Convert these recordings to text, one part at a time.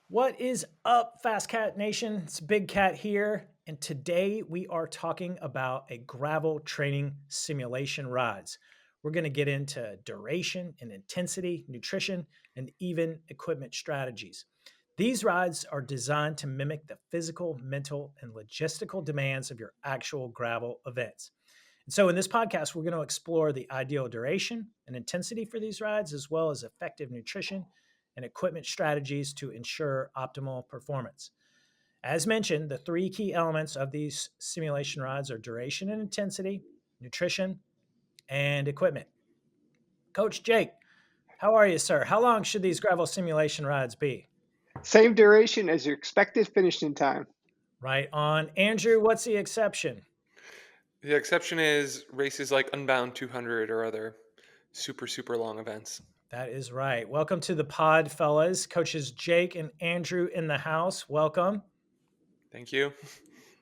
What is up, FasCat Nation? It's Big Cat here, and today we are talking about a gravel training simulation rides. We're going to get into duration and intensity, nutrition, and even equipment strategies. These rides are designed to mimic the physical, mental, and logistical demands of your actual gravel events. And so, in this podcast, we're going to explore the ideal duration and intensity for these rides, as well as effective nutrition and equipment strategies to ensure optimal performance. As mentioned, the three key elements of these simulation rides are duration and intensity, nutrition, and equipment. Coach Jake, how are you, sir? How long should these gravel simulation rides be? Same duration as your expected finishing time. Right on. Andrew, what's the exception? The exception is races like Unbound 200 or other super long events. That is right. Welcome to the pod, fellas. Coaches Jake and Andrew in the house. Welcome. Thank you.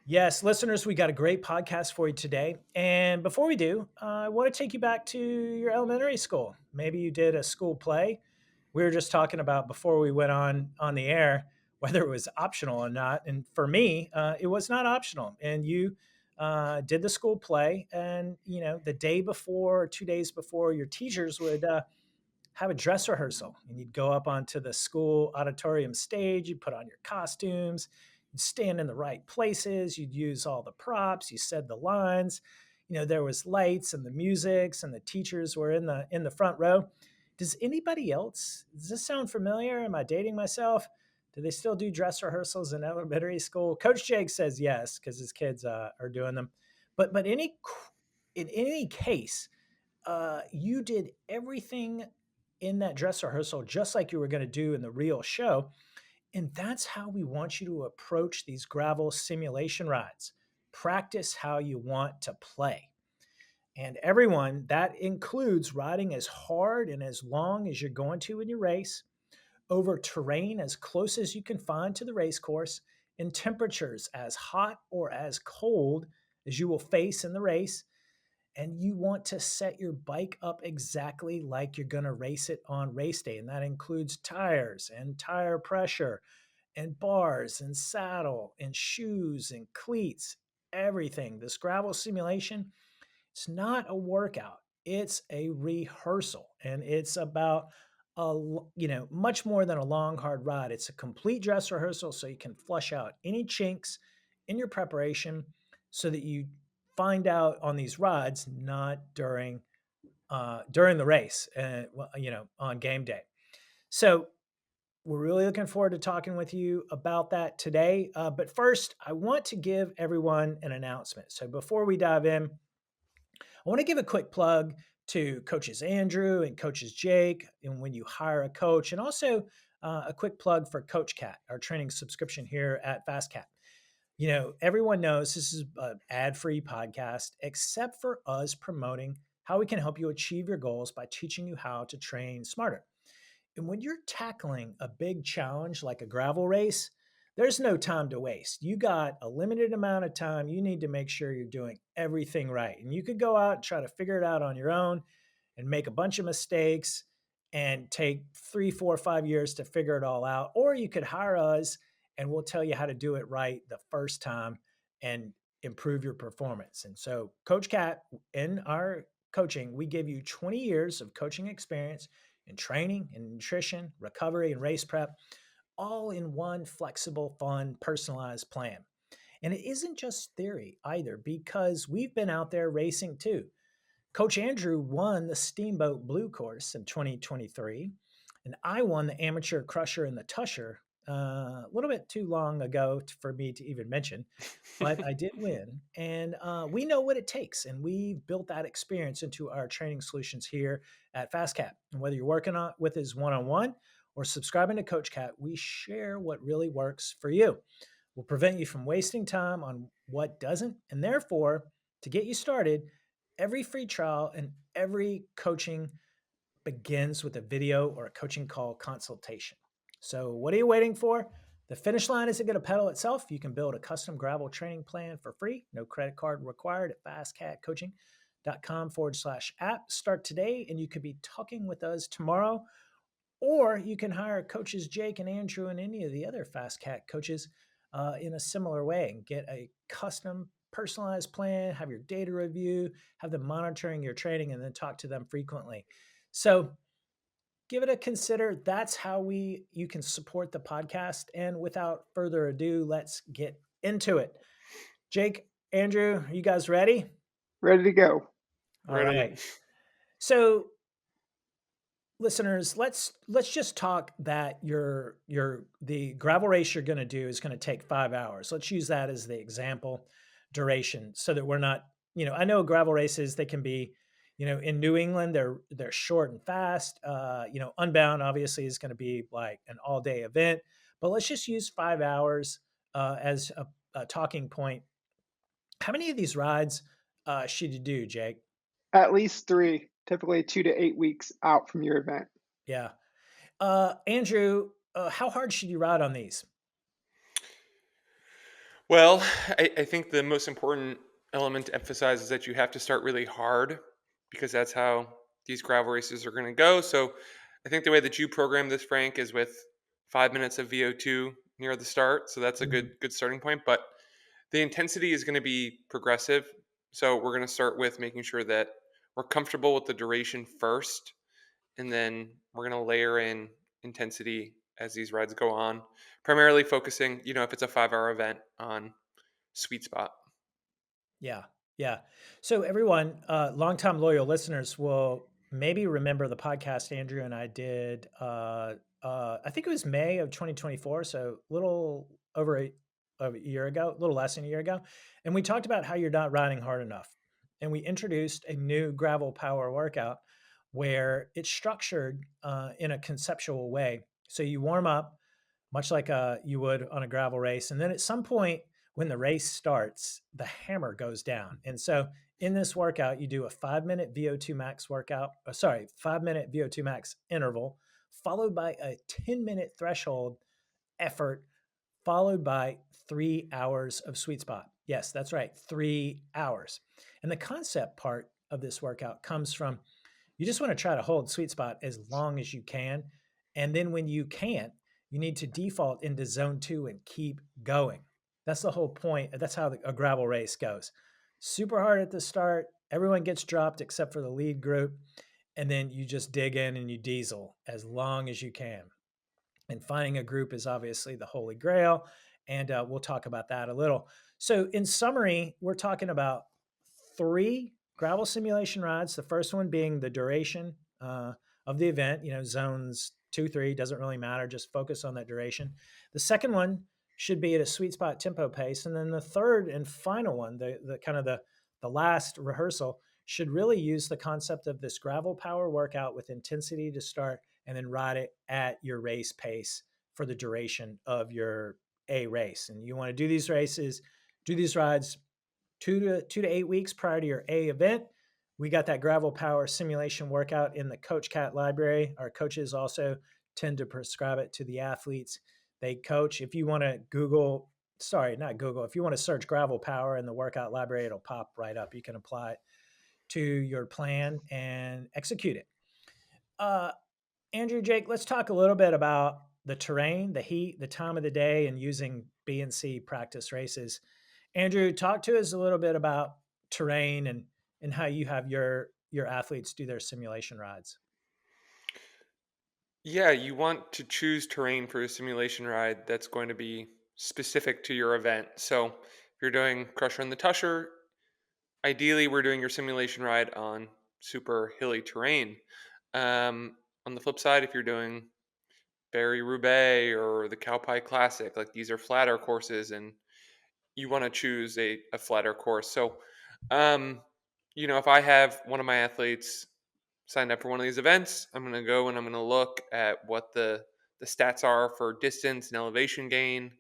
Yes, listeners, we got a great podcast for you today. And before we do, I want to take you back to your elementary school. Maybe you did a school play. We were just talking about before we went on the air whether it was optional or not. And for me, it was not optional. And you did the school play, and the day before, or 2 days before, your teachers would have a dress rehearsal, and you'd go up onto the school auditorium stage. You put on your costumes, you'd stand in the right places, you'd use all the props, you said the lines. There was lights and the musics, and the teachers were in the front row. Does this sound familiar? Am I dating myself? Do they still do dress rehearsals in elementary school? Coach Jake says yes, because his kids are doing them. But in any case, you did everything in that dress rehearsal just like you were going to do in the real show. And that's how we want you to approach these gravel simulation rides. Practice how you want to play. And everyone, that includes riding as hard and as long as you're going to in your race, over terrain as close as you can find to the race course, in temperatures as hot or as cold as you will face in the race. And you want to set your bike up exactly like you're going to race it on race day. And that includes tires and tire pressure and bars and saddle and shoes and cleats, everything. This gravel simulation, it's not a workout. It's a rehearsal, and it's about much more than a long hard ride. It's a complete dress rehearsal, so you can flush out any chinks in your preparation, so that you find out on these rides not during the race, and on game day. So we're really looking forward to talking with you about that today. But first, I want to give everyone an announcement. So before we dive in, I want to give a quick plug to Coaches Andrew and Coaches Jake, and when you hire a coach, and also a quick plug for CoachCat, our training subscription here at FasCat. Everyone knows this is an ad-free podcast, except for us promoting how we can help you achieve your goals by teaching you how to train smarter. And when you're tackling a big challenge like a gravel race, there's no time to waste. You got a limited amount of time. You need to make sure you're doing everything right. And you could go out and try to figure it out on your own and make a bunch of mistakes and take 3, 4, 5 years to figure it all out. Or you could hire us and we'll tell you how to do it right the first time and improve your performance. And so, Coach Cat, in our coaching, we give you 20 years of coaching experience in training and nutrition, recovery, and race prep, all in one flexible, fun, personalized plan. And it isn't just theory either, because we've been out there racing too. Coach Andrew won the Steamboat Blue course in 2023, and I won the Amateur Crusher and the Tusher a little bit too long ago for me to even mention, but I did win. And we know what it takes, and we've built that experience into our training solutions here at FasCat. And whether you're working with us one-on-one or subscribing to CoachCat, we share what really works for you. We'll prevent you from wasting time on what doesn't, and therefore, to get you started, every free trial and every coaching begins with a video or a coaching call consultation. So, what are you waiting for? The finish line isn't going to pedal itself. You can build a custom gravel training plan for free, no credit card required, at fastcatcoaching.com/app. Start today, and you could be talking with us tomorrow Or you can hire coaches Jake and Andrew and any of the other FasCat coaches in a similar way and get a custom personalized plan, have your data review, have them monitoring your training, and then talk to them frequently. So give it a consider. That's how you can support the podcast. And without further ado, let's get into it. Jake, Andrew, are you guys ready? Ready to go. All Ready? right. So listeners, let's just talk that the gravel race you're going to do is going to take 5 hours. Let's use that as the example duration so that we're not, I know gravel races, they can be, in New England, they're short and fast. Unbound obviously is going to be like an all day event, but let's just use 5 hours as a talking point. How many of these rides should you do, Jake? At least three, typically 2 to 8 weeks out from your event. Yeah. Andrew, how hard should you ride on these? Well, I think the most important element to emphasize is that you have to start really hard because that's how these gravel races are going to go. So I think the way that you program this, Frank, is with 5 minutes of VO2 near the start. So that's a Mhm. good starting point. But the intensity is going to be progressive. So we're going to start with making sure that we're comfortable with the duration first, and then we're going to layer in intensity as these rides go on, primarily focusing, if it's a 5 hour event, on sweet spot. Yeah, yeah. So everyone, longtime loyal listeners will maybe remember the podcast Andrew and I did. I think it was May of 2024, so a little over a year ago, a little less than a year ago, and we talked about how you're not riding hard enough, and we introduced a new gravel power workout where it's structured in a conceptual way. So you warm up much like you would on a gravel race, and then at some point when the race starts, the hammer goes down. And so in this workout, you do a 5 minute VO2 max workout, 5 minute VO2 max interval, followed by a 10-minute threshold effort, followed by 3 hours of sweet spot. Yes, that's right, 3 hours. And the concept part of this workout comes from you just want to try to hold sweet spot as long as you can. And then when you can't, you need to default into zone 2 and keep going. That's the whole point. That's how a gravel race goes. Super hard at the start. Everyone gets dropped except for the lead group. And then you just dig in and you diesel as long as you can. And finding a group is obviously the holy grail. And we'll talk about that a little. So, in summary, we're talking about three gravel simulation rides. The first one being the duration of the event, zones 2, 3, doesn't really matter. Just focus on that duration. The second one should be at a sweet spot tempo pace. And then the third and final one, the kind of the last rehearsal, should really use the concept of this gravel power workout with intensity to start and then ride it at your race pace for the duration of your A race. And you want to do these races, do these rides 2 to 8 weeks prior to your A event. We got that gravel power simulation workout in the CoachCat library. Our coaches also tend to prescribe it to the athletes they coach. If you want to not Google, if you want to search gravel power in the workout library, it'll pop right up. You can apply it to your plan and execute it. Uh, Andrew, Jake, let's talk a little bit about the terrain, the heat, the time of the day, and using B and C practice races. Andrew, talk to us a little bit about terrain and how you have your athletes do their simulation rides. Yeah, you want to choose terrain for a simulation ride that's going to be specific to your event. So if you're doing Crusher and the Tusher, ideally we're doing your simulation ride on super hilly terrain. On the flip side, if you're doing Barry Roubaix or the Cowpie Classic, like these are flatter courses and you want to choose a flatter course. So, um, if I have one of my athletes signed up for one of these events, I'm going to go and I'm going to look at what the stats are for distance and elevation gain.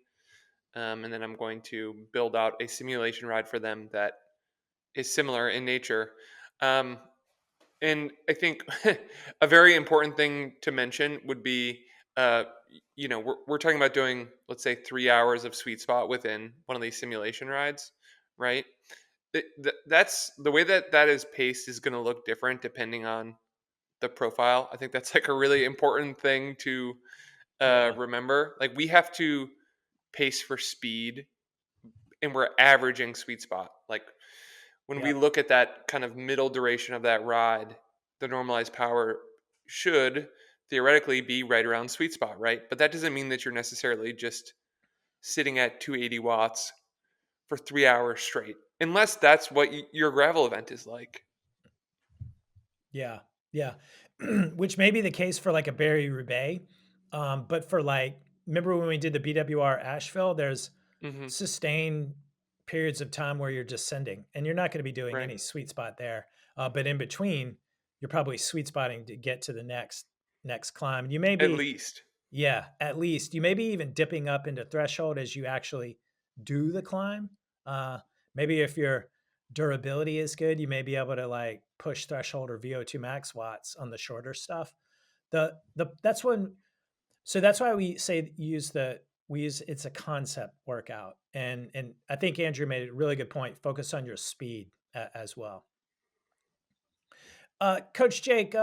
And then I'm going to build out a simulation ride for them that is similar in nature. Um, and I think a very important thing to mention would be, we're talking about doing, let's say, 3 hours of sweet spot within one of these simulation rides, right? That's the way that is paced is going to look different depending on the profile. I think that's like a really important thing to Yeah. remember. Like we have to pace for speed, and we're averaging sweet spot. Like when we Yep. look at that kind of middle duration of that ride, the normalized power should theoretically be right around sweet spot, right? But that doesn't mean that you're necessarily just sitting at 280 watts for 3 hours straight, unless that's what your gravel event is like. Yeah. Yeah. Which may be the case for like a Barry Roubaix. But for like, remember when we did the BWR Asheville, there's Hmm. sustained periods of time where you're descending and you're not going to be doing Right. any sweet spot there. But in between, you're probably sweet spotting to get to the next climb. And you may At be, least. yeah, at least you may be even dipping up into threshold as you actually do the climb. Uh, Maybe if your durability is good, you may be able to like push threshold or VO2 max watts on the shorter stuff. The that's when that's why we say we use it's a concept workout, and I think Andrew made a really good point. Focus on your speed as well. Coach Jake,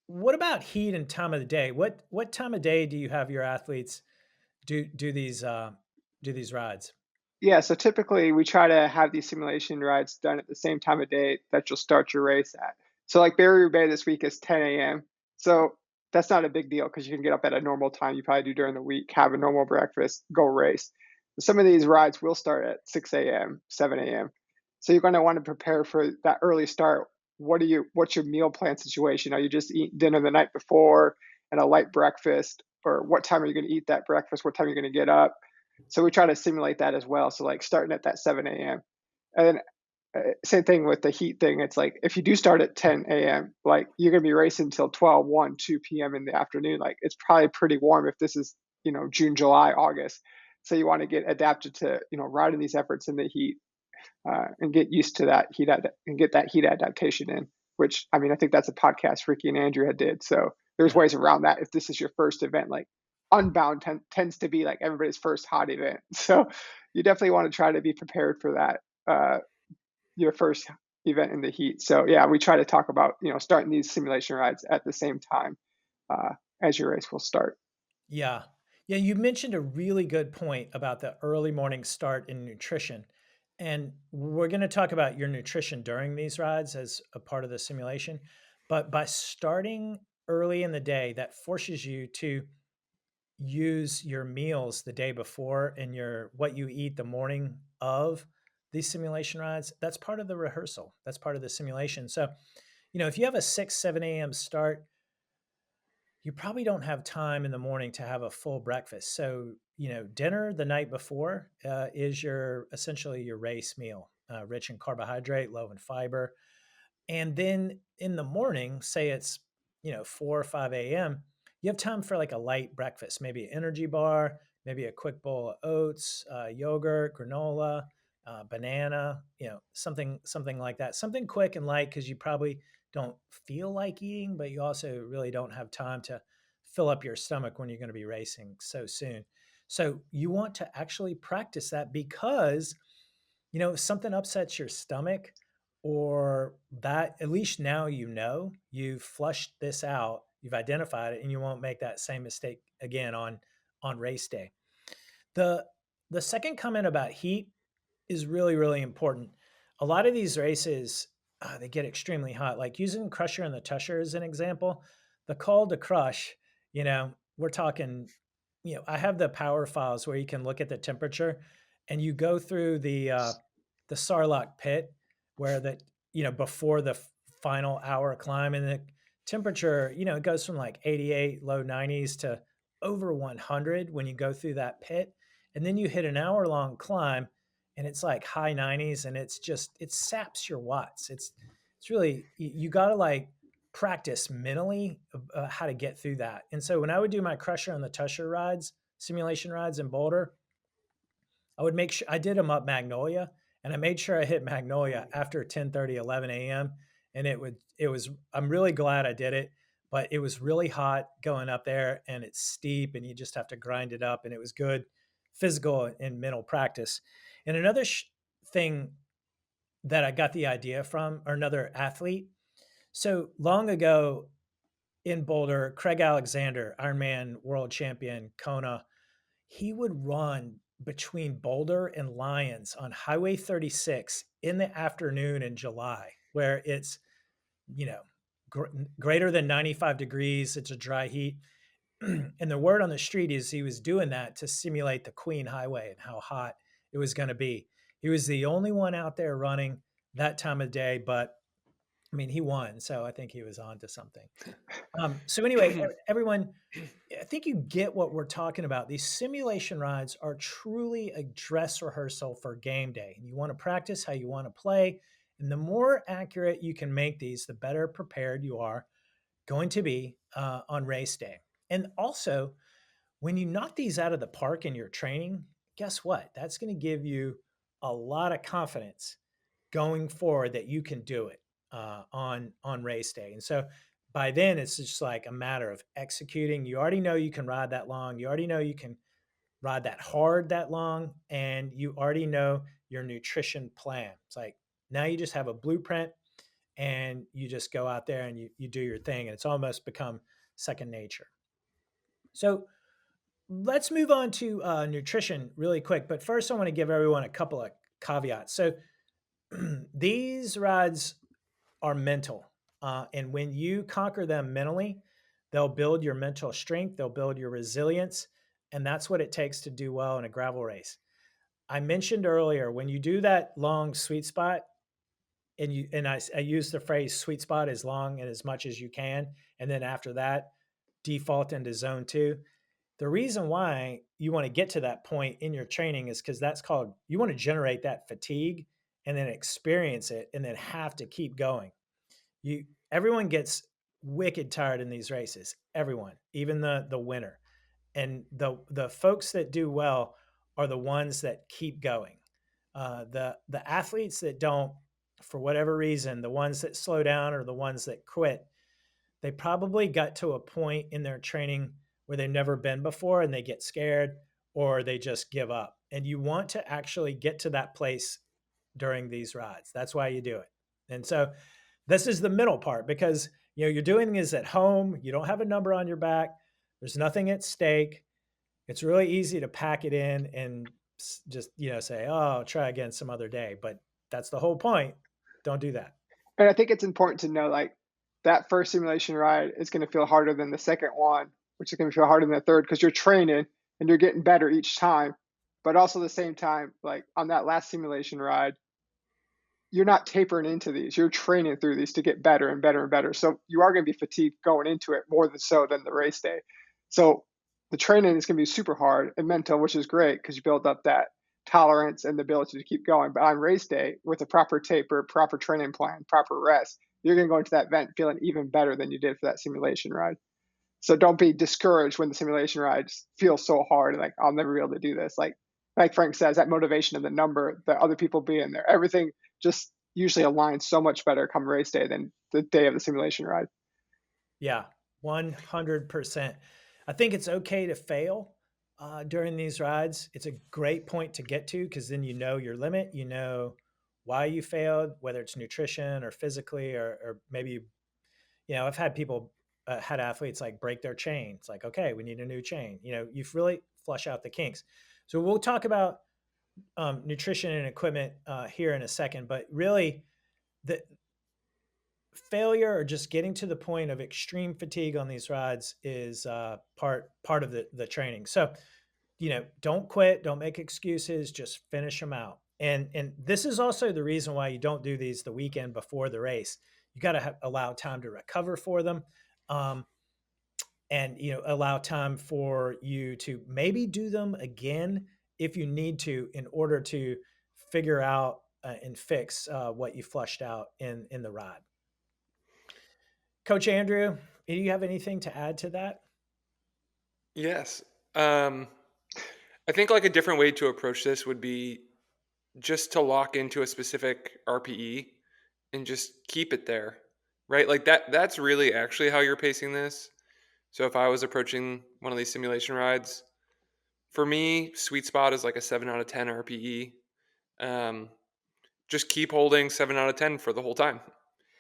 what about heat and time of the day? What time of day do you have your athletes do do these rides? Yeah, so typically we try to have these simulation rides done at the same time of day that you'll start your race at. So like Barrier Bay this week is 10 a.m. So that's not a big deal because you can get up at a normal time you probably do during the week, have a normal breakfast, go race. Some of these rides will start at 6 a.m., 7 a.m. So you're going to want to prepare for that early start. What's your meal plan situation? Are you just eating dinner the night before and a light breakfast? Or what time are you going to eat that breakfast? What time are you going to get up? So we try to simulate that as well. So like starting at that 7 a.m. And then same thing with the heat thing. It's like if you do start at 10 a.m., like you're going to be racing until 12, 1, 2 p.m. in the afternoon. Like it's probably pretty warm if this is, June, July, August. So you want to get adapted to, riding these efforts in the heat and get used to that and get that heat adaptation in. Which I mean, I think that's a podcast Ricky and Andrew had did. So there's Yeah. ways around that if this is your first event. Like Unbound tends to be like everybody's first hot event, so you definitely want to try to be prepared for that. Your first event in the heat. So yeah, we try to talk about starting these simulation rides at the same time uh, as your race will start. Yeah. Yeah, you mentioned a really good point about the early morning start in nutrition. And we're going to talk about your nutrition during these rides as a part of the simulation. But by starting early in the day, that forces you to use your meals the day before and your what you eat the morning of these simulation rides. That's part of the rehearsal. That's part of the simulation. So, if you have a 6, 7 a.m. start, you probably don't have time in the morning to have a full breakfast. So, dinner the night before is your essentially your race meal, rich in carbohydrate, low in fiber. And then in the morning, say it's 4 or 5 a.m., you have time for like a light breakfast, maybe an energy bar, maybe a quick bowl of oats, yogurt, granola, banana, something like that, something quick and light because you probably don't feel like eating, but you also really don't have time to fill up your stomach when you're going to be racing so soon. So you want to actually practice that because if something upsets your stomach or that, at least now you've flushed this out, you've identified it, and you won't make that same mistake again on race day. The the second comment about heat is really, really important. A lot of these races, they get extremely hot. Like using Crusher and the Tusher as an example, the call to crush, we're talking, I have the power files where you can look at the temperature and you go through the Sarlacc pit where before the final hour climb and the temperature, it goes from like 88, low 90s to over 100 when you go through that pit. And then you hit an hour long climb and it's like high 90s and it saps your watts. It's really you got to like practice mentally how to get through that. And so when I would do my Crusher and the Tusher rides, simulation rides in Boulder, I would make sure I did them up Magnolia, and I made sure I hit Magnolia after 10:30, 11 a.m. And it was I'm really glad I did it, but it was really hot going up there and it's steep and you just have to grind it up, and it was good physical and mental practice. And another thing that I got the idea from, or another athlete. So long ago, in Boulder, Craig Alexander, Ironman world champion, Kona, he would run between Boulder and Lyons on Highway 36 in the afternoon in July, where it's, you know, greater than 95 degrees. It's a dry heat. And the word on the street is he was doing that to simulate the Queen Highway and how hot it was going to be. He was the only one out there running that time of day, but I mean, he won. So I think he was on to something. So anyway, everyone, I think you get what we're talking about. These simulation rides are truly a dress rehearsal for game day. And you want to practice how you want to play. And the more accurate you can make these, the better prepared you are going to be on race day. And also, when you knock these out of the park in your training, guess what? That's going to give you a lot of confidence going forward that you can do it on race day. And so by then, it's just like a matter of executing. You already know you can ride that long. You already know you can ride that hard that long, and you already know your nutrition plan. It's like now you just have a blueprint, and you just go out there and you do your thing, and it's almost become second nature. So let's move on to nutrition really quick. But first, I want to give everyone a couple of caveats. So these rides are mental. And when you conquer them mentally, they'll build your mental strength, they'll build your resilience. And that's what it takes to do well in a gravel race. I mentioned earlier, when you do that long sweet spot, and I use the phrase sweet spot as long and as much as you can. And then after that, default into zone two. The reason why you want to get to that point in your training is because that's called, you want to generate that fatigue and then experience it and then have to keep going. Everyone gets wicked tired in these races. Everyone, even the winner. And the folks that do well are the ones that keep going. The athletes that don't, for whatever reason, the ones that slow down or the ones that quit, they probably got to a point in their training where they've never been before and they get scared or they just give up. And you want to actually get to that place during these rides. That's why you do it. And so this is the middle part because you're doing this at home. You don't have a number on your back. There's nothing at stake. It's really easy to pack it in and just say, "Oh, I'll try again some other day." But that's the whole point. Don't do that. And I think it's important to know, like, that first simulation ride is going to feel harder than the second one, which is going to feel harder than the third because you're training and you're getting better each time. But also at the same time, like on that last simulation ride, you're not tapering into these. You're training through these to get better and better and better. So you are going to be fatigued going into it more than so than the race day. So the training is going to be super hard and mental, which is great because you build up that tolerance and the ability to keep going. But on race day, with a proper taper, proper training plan, proper rest, you're going to go into that event feeling even better than you did for that simulation ride. So don't be discouraged when the simulation rides feel so hard. Like, I'll never be able to do this. Like Frank says, that motivation of the number, the other people being there, everything just usually aligns so much better come race day than the day of the simulation ride. Yeah, 100%. I think it's okay to fail during these rides. It's a great point to get to because then you know your limit, you know why you failed, whether it's nutrition or physically, or maybe, I've had people, had athletes like break their chain. It's like, okay, we need a new chain. You've really flush out the kinks. So we'll talk about nutrition and equipment here in a second, but really, the failure or just getting to the point of extreme fatigue on these rides is part of the training. So, don't quit, don't make excuses, just finish them out. And this is also the reason why you don't do these the weekend before the race. You got to allow time to recover for them, and allow time for you to maybe do them again if you need to in order to figure out and fix what you flushed out in the ride. Coach Andrew, do you have anything to add to that? Yes. Um, I think like a different way to approach this would be just to lock into a specific RPE and just keep it there. Right? Like that's really actually how you're pacing this. So if I was approaching one of these simulation rides, for me, sweet spot is like a 7 out of 10 RPE. Um, just keep holding 7 out of 10 for the whole time.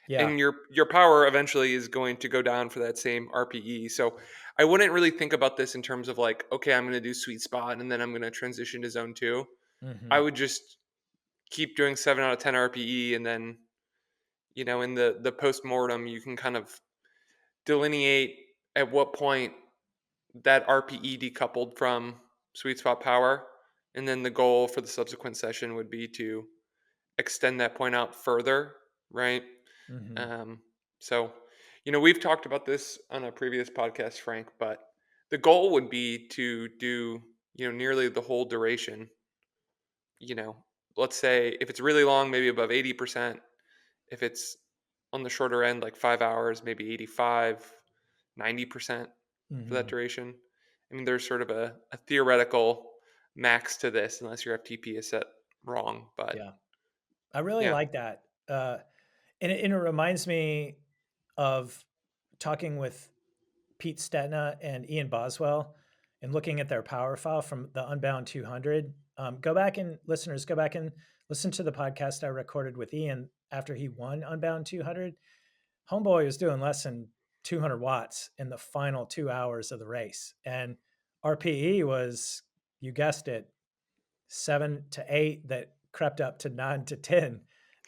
Yeah. and your power eventually is going to go down for that same RPE. So I wouldn't really think about this in terms of like, okay, I'm going to do sweet spot and then I'm going to transition to zone 2. I Hmm. would just keep doing 7 out of 10 RPE, and then in the post-mortem you can kind of delineate at what point that RPE decoupled from sweet spot power, and then the goal for the subsequent session would be to extend that point out further, right? Hmm. Um, so, we've talked about this on a previous podcast, Frank, but the goal would be to do, nearly the whole duration. You know, let's say if it's really long, maybe above 80%. If it's on the shorter end, like 5 hours, maybe 85, 90% for that Hmm. duration. I mean, there's sort of a theoretical max to this, unless your FTP is set wrong. But Yeah. I really yeah, like that. And it reminds me of talking with Pete Stetna and Ian Boswell and looking at their power file from the Unbound 200. Go back and listeners, go back and listen to the podcast I recorded with Ian after he won Unbound 200. Homeboy was doing less than 200 watts in the final 2 hours of the race. And RPE was, you guessed it, 7 to 8 that crept up to 9 to 10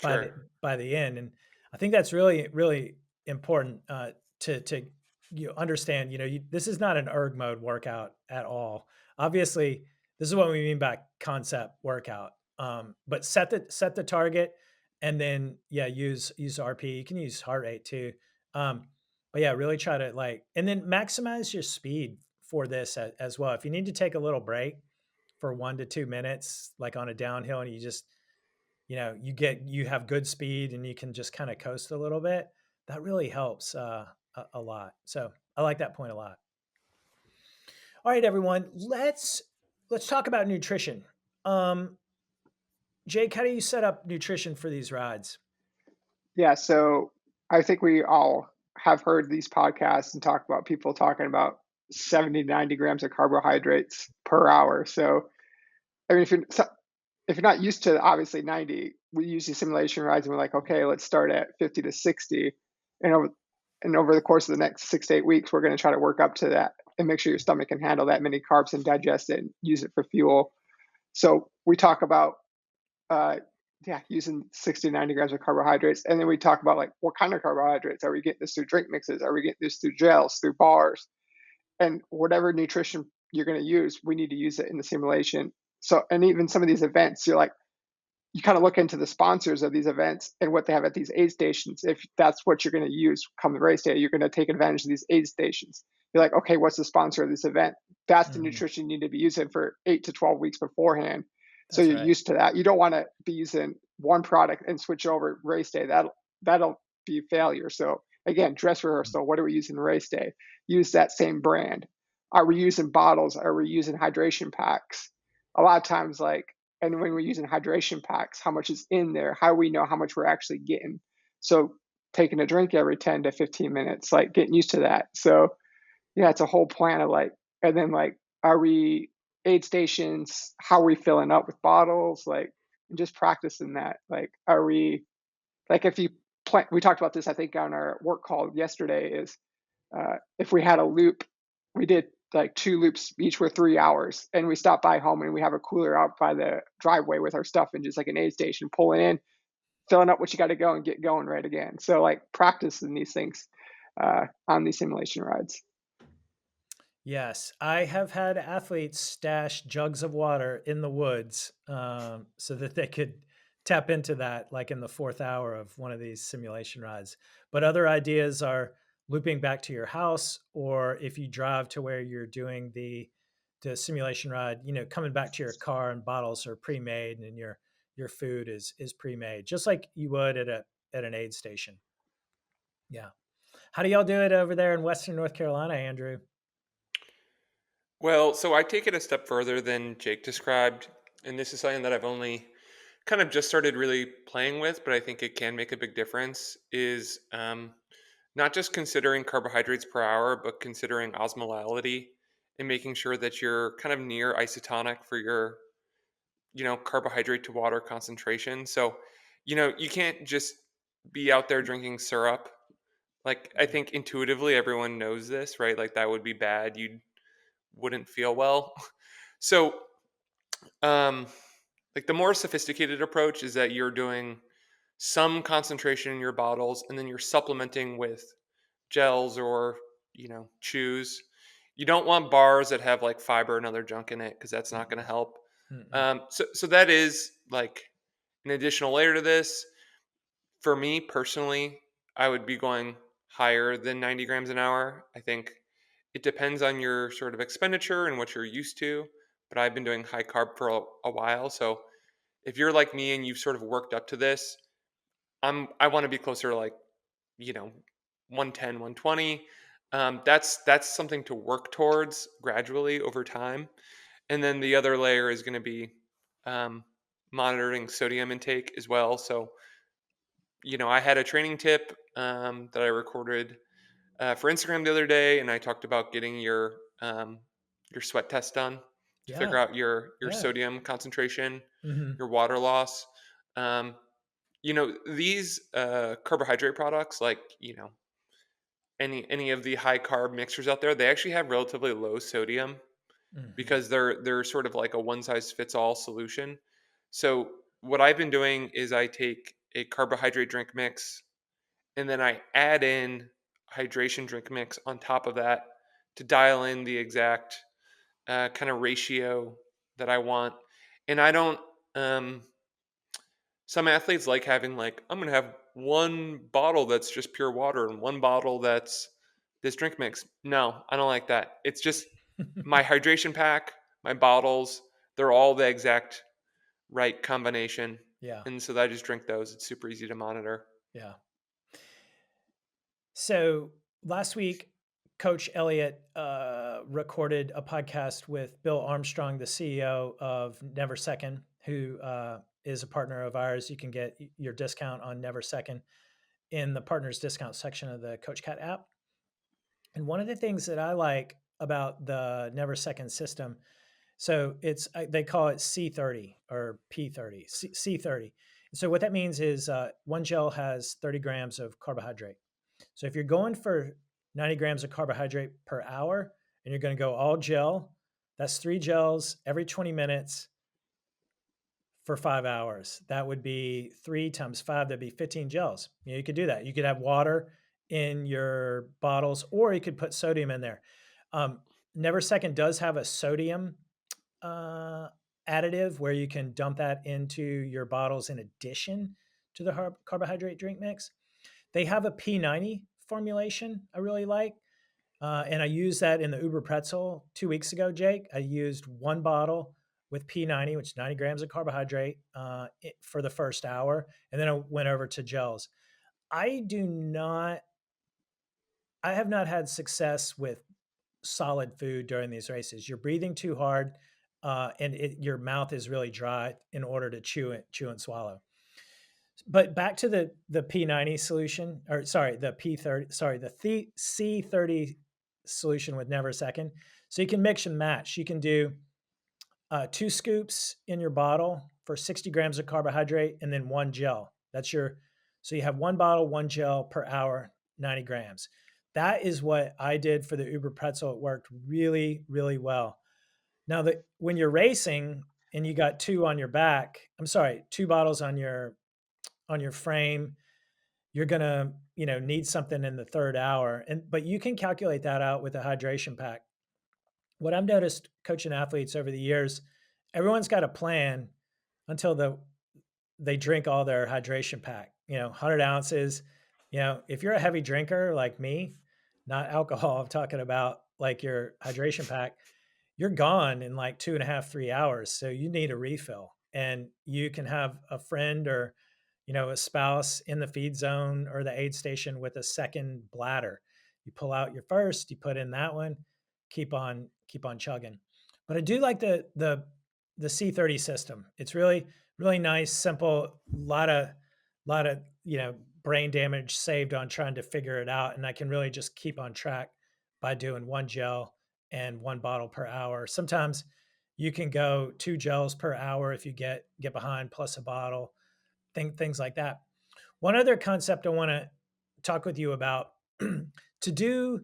by the sure. by the end. And I think that's really really important to understand. This is not an erg mode workout at all. Obviously, this is what we mean by concept workout. But set the target, and then use RP. You can use heart rate too. Um, but yeah, really try to and then maximize your speed for this as well. If you need to take a little break for 1 to 2 minutes, like on a downhill, and you have good speed and you can just kind of coast a little bit, that really helps a lot. So I like that point a lot. All right, everyone, let's talk about nutrition. Um, Jake, how do you set up nutrition for these rides? Yeah, so I think we all have heard these podcasts and talk about people talking about 70 to 90 grams of carbohydrates per hour. So, I mean, if you're not used to obviously 90, we use these simulation rides and we're like, okay, let's start at 50 to 60. And over the course of the next 6 to 8 weeks, we're going to try to work up to that and make sure your stomach can handle that many carbs and digest it and use it for fuel. So we talk about uh, using 60 to 90 grams of carbohydrates. And then we talk about like what kind of carbohydrates. Are we getting this through drink mixes? Are we getting this through gels, through bars? And whatever nutrition you're going to use, we need to use it in the simulation. So, and even some of these events, you kind of look into the sponsors of these events and what they have at these aid stations. If that's what you're going to use come the race day, you're going to take advantage of these aid stations. You're like, okay, what's the sponsor of this event? That's the Hmm. nutrition you need to be using for 8 to 12 weeks beforehand. So That's you're right. used to that. You don't want to be using one product and switch over race day. That'll be a failure. So again, dress rehearsal. What are we using race day? Use that same brand. Are we using bottles? Are we using hydration packs? A lot of times, and when we're using hydration packs, how much is in there, how we know how much we're actually getting. So taking a drink every 10 to 15 minutes, like getting used to that. So yeah, it's a whole plan of and then are we aid stations? How are we filling up with bottles? And just practicing that. Are we, if you plan, we talked about this, I think on our work call yesterday is if we had a loop, we did like 2 loops, each were 3 hours, and we stopped by home and we have a cooler out by the driveway with our stuff and just like an aid station, pulling in, filling up what you got to go and get going right again. So practicing these things on these simulation rides. Yes, I have had athletes stash jugs of water in the woods so that they could tap into that, like in the fourth hour of one of these simulation rides. But other ideas are looping back to your house, or if you drive to where you're doing the simulation ride, coming back to your car, and bottles are pre-made and your food is pre-made, just like you would at an aid station. Yeah. How do y'all do it over there in Western North Carolina, Andrew? Well, so I take it a step further than Jake described, and this is something that I've only kind of just started really playing with, but I think it can make a big difference. Is not just considering carbohydrates per hour, but considering osmolality and making sure that you're kind of near isotonic for your carbohydrate to water concentration. So, you can't just be out there drinking syrup. Like, I think intuitively everyone knows this, right? Like, that would be bad. You wouldn't feel well. So, um, like, the more sophisticated approach is that you're doing some concentration in your bottles and then you're supplementing with gels or, chews. You don't want bars that have like fiber and other junk in it because that's not going to help. Mm-mm. So that is like an additional layer to this. For me personally, I would be going higher than 90 grams an hour. I think it depends on your sort of expenditure and what you're used to, but I've been doing high carb for a while. So if you're like me and you've sort of worked up to this, I want to be closer to like, you know, 110, 120. That's something to work towards gradually over time. And then the other layer is going to be um, monitoring sodium intake as well. So, I had a training tip that I recorded for Instagram the other day, and I talked about getting your sweat test done to figure Yeah. out your Yeah. sodium concentration, Hmm. your water loss. Um, these carbohydrate products, like any of the high carb mixers out there, they actually have relatively low sodium Hmm. because they're sort of like a one size fits all solution. So what I've been doing is I take a carbohydrate drink mix and then I add in hydration drink mix on top of that to dial in the exact kind of ratio that I want. And I don't. Um, some athletes like having like I'm gonna have one bottle that's just pure water and one bottle that's this drink mix. No, I don't like that. It's just my hydration pack, my bottles. They're all the exact right combination, Yeah. and so I just drink those. It's super easy to monitor. Yeah. So last week, Coach Elliott recorded a podcast with Bill Armstrong, the CEO of Never Second, who is a partner of ours. You can get your discount on Never Second in the partners discount section of the CoachCat app. And one of the things that I like about the Never Second system, so they call it C30 or P30, C30. So what that means is one gel has 30 grams of carbohydrate. So if you're going for 90 grams of carbohydrate per hour and you're going to go all gel, that's 3 gels every 20 minutes for 5 hours. That would be 3 times 5, that'd be 15 gels. You could do that. You could have water in your bottles or you could put sodium in there. Um, Never Second does have a sodium uh, additive where you can dump that into your bottles in addition to the carbohydrate drink mix. They have a P90 formulation I really like. And I used that in the Uber Pretzel 2 weeks ago, Jake. I used one bottle with P90, which is 90 grams of carbohydrate for the first hour. And then I went over to gels. I do not, I have not had success with solid food during these races. You're breathing too hard, and your mouth is really dry in order to chew and swallow. But back to the P90 solution, or sorry, the P30, sorry, the C30 solution with Never Second. So you can mix and match. You can do 2 scoops in your bottle for 60 grams of carbohydrate, and then one gel. So you have one bottle, one gel per hour, 90 grams. That is what I did for the Uber Pretzel. It worked really, really well. Now that when you're racing and you got two on your back, I'm sorry, 2 bottles on your frame, you're gonna, need something in the third hour. But you can calculate that out with a hydration pack. What I've noticed coaching athletes over the years, everyone's got a plan until they drink all their hydration pack, 100 ounces. If you're a heavy drinker like me, not alcohol, I'm talking about like your hydration pack, you're gone in like 2.5, 3 hours. So you need a refill, and you can have a friend or, a spouse in the feed zone or the aid station with a second bladder. You pull out your first, you put in that one, keep on chugging. But I do like the C30 system. It's really, really nice, simple, lot of, brain damage saved on trying to figure it out. And I can really just keep on track by doing one gel and one bottle per hour. Sometimes you can go 2 gels per hour if you get behind plus a bottle, things like that. One other concept I want to talk with you about to do,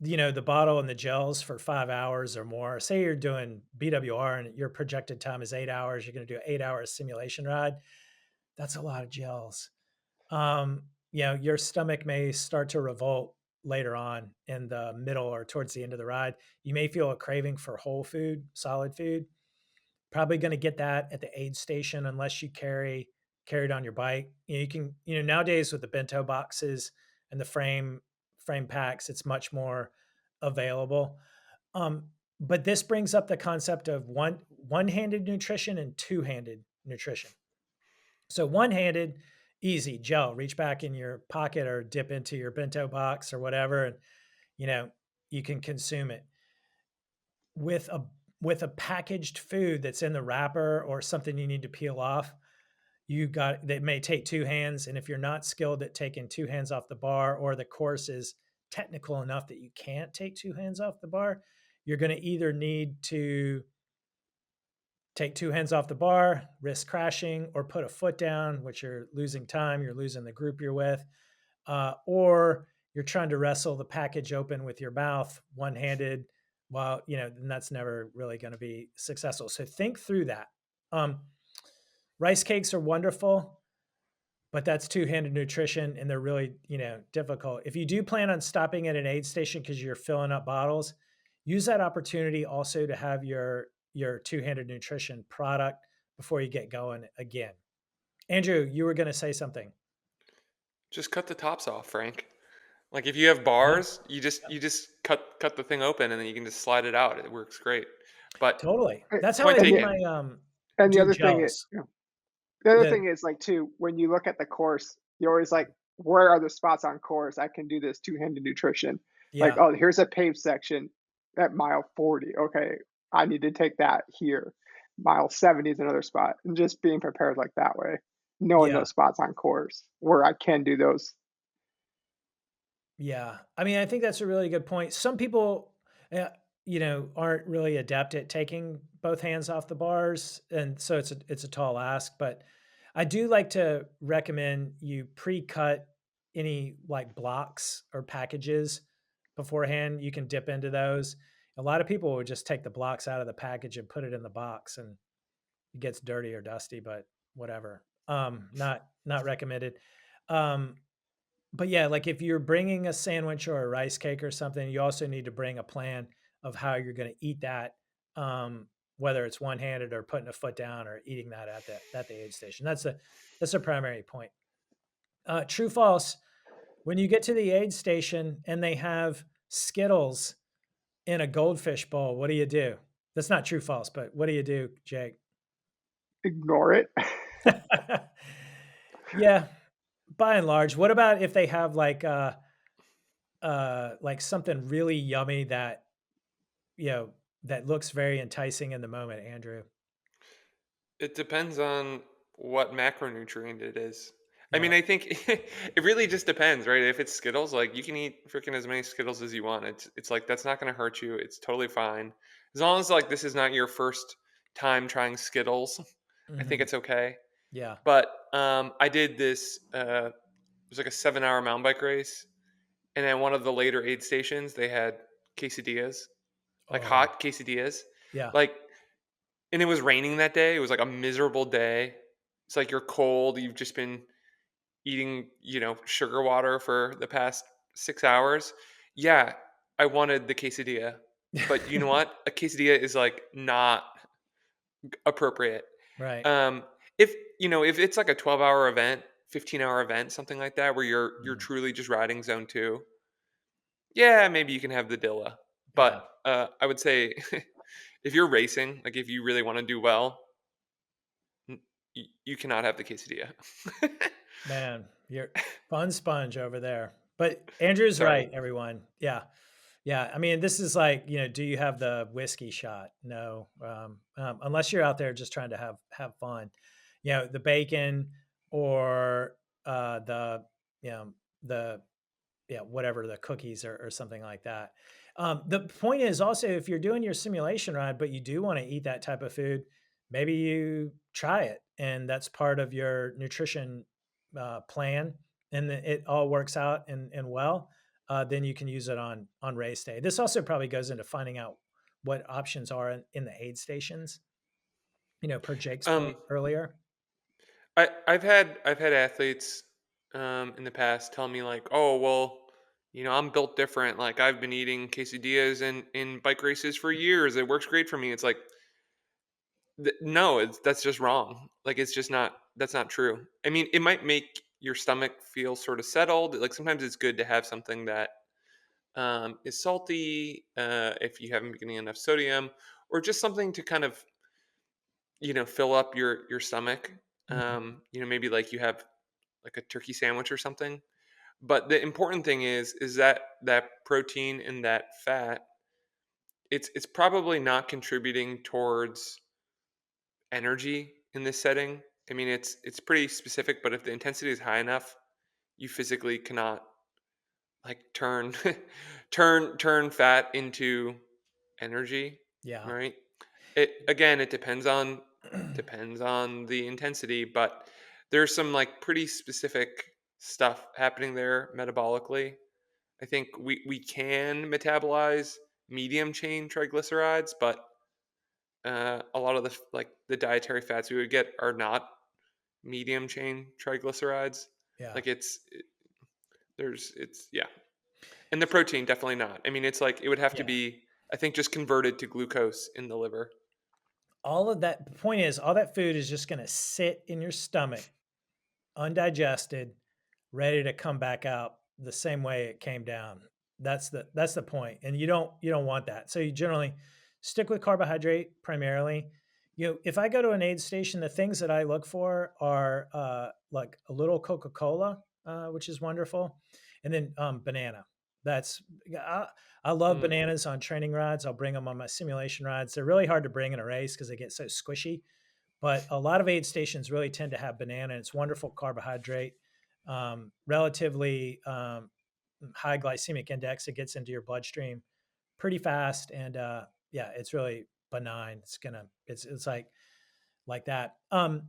the bottle and the gels for 5 hours or more. Say you're doing BWR and your projected time is 8 hours. You're going to do an 8 hour simulation ride. That's a lot of gels. Your stomach may start to revolt later on in the middle or towards the end of the ride. You may feel a craving for whole food, solid food. Probably going to get that at the aid station unless you carry it on your bike. You can, nowadays with the bento boxes and the frame packs, it's much more available. But this brings up the concept of one-handed nutrition and two-handed nutrition. So one-handed, easy gel, reach back in your pocket or dip into your bento box or whatever, and you know you can consume it with a packaged food that's in the wrapper or something you need to peel off. You got that may take two hands, and if you're not skilled at taking two hands off the bar, or the course is technical enough that you can't take two hands off the bar, you're going to either need to take two hands off the bar, risk crashing, or put a foot down, which you're losing time, you're losing the group you're with, or you're trying to wrestle the package open with your mouth one-handed. Well, then that's never really going to be successful. So think through that. Rice cakes are wonderful, but that's two-handed nutrition, and they're really, difficult. If you do plan on stopping at an aid station because you're filling up bottles, use that opportunity also to have your two-handed nutrition product before you get going again. Andrew, you were going to say something. Just cut the tops off, Frank. Like if you have Yeah, bars, you just cut the thing open and then you can just slide it out. It works great. But totally. That's how I point And do the taken. my and the do other thing is, gels. the other The thing is like too, when you look at the course, you're always like, where are the spots on course I can do this two-handed nutrition? Like, Yeah, oh, here's a paved section at mile 40. Okay, I need to take that here. Mile 70 is another spot, and just being prepared like that way, knowing yeah, those spots on course where I can do those. yeah. I mean, I think that's a really good point. Some people, uh, aren't really adept at taking both hands off the bars, and so it's a tall ask. But I do like to recommend you pre-cut any like blocks or packages beforehand. You can dip into those. A lot of people would just take the blocks out of the package and put it in the box, and it gets dirty or dusty, but whatever. Not recommended. Um, but yeah, like if you're bringing a sandwich or a rice cake or something, you also need to bring a plan of how you're going to eat that. Whether it's one-handed or putting a foot down or eating that at the aid station. That's a primary point. True false. When you get to the aid station and they have Skittles in a goldfish bowl, what do you do? That's not true false, but what do you do, Jake? Ignore it. Yeah, by and large. What about if they have like something really yummy that you know that looks very enticing in the moment, Andrew? It depends on what macronutrient it is. I Yeah. mean, I think it really just depends, right? If it's Skittles, like you can eat freaking as many Skittles as you want. It's like that's not going to hurt you. It's totally fine as long as like this is not your first time trying Skittles. I think Hmm. it's okay. Yeah. But I did this. It was like a 7 hour mountain bike race, and at one of the later aid stations, they had quesadillas, like Oh, hot quesadillas, yeah. like and it was raining that day. It was like a miserable day. It's like you're cold. You've just been eating, sugar water for the past 6 hours. Yeah, I wanted the quesadilla. But you know what? A quesadilla is like not appropriate. Right. Um, if it's like a 12-hour event, 15-hour event, something like that, where you're Mm, truly just riding zone two, yeah, maybe you can have the Dilla. But yeah. I would say if you're racing, like if you really want to do well, you cannot have the quesadilla. Man, you're fun sponge over there. But Andrew's Sorry. right, everyone. Yeah. Yeah. I mean, this is like, do you have the whiskey shot? No. Unless you're out there just trying to have fun. The bacon or you know, the whatever the cookies or something like that. The point is also if you're doing your simulation ride, but you do want to eat that type of food, maybe you try it, and that's part of your nutrition plan and it all works out and well, then you can use it on race day. This also probably goes into finding out what options are in the aid stations. Per Jake's point Um, earlier. I've had athletes in the past tell me like, oh well, I'm built different. Like I've been eating quesadillas in bike races for years. It works great for me. It's like no, that's just wrong. Like it's just not that's not true. I mean, it might make your stomach feel sort of settled. Like sometimes it's good to have something that is salty if you haven't been getting enough sodium, or just something to kind of fill up your stomach. Mhm. Maybe like you have like a turkey sandwich or something. But the important thing is that protein and that fat, it's probably not contributing towards energy in this setting. I mean, it's pretty specific, but if the intensity is high enough, you physically cannot like turn turn fat into energy, Yeah. right? It depends on the intensity, but there's some like pretty specific stuff happening there metabolically. I think we can metabolize medium chain triglycerides, but a lot of the dietary fats we would get are not medium chain triglycerides. Yeah. Like it's yeah, and the protein definitely not. I mean, it's like it would have to Yeah. be, I think, just converted to glucose in the liver. All of that, the point is, all that food is just going to sit in your stomach, undigested, ready to come back out the same way it came down. That's the point, and you don't want that. So you generally stick with carbohydrate primarily. If I go to an aid station, the things that I look for are like a little Coca Cola, which is wonderful, and then banana. That's I, I love Mm. bananas on training rides. I'll bring them on my simulation rides. They're really hard to bring in a race because they get so squishy. But a lot of aid stations really tend to have banana. And it's wonderful carbohydrate, relatively high glycemic index. It gets into your bloodstream pretty fast, and yeah, it's really benign. It's like that. But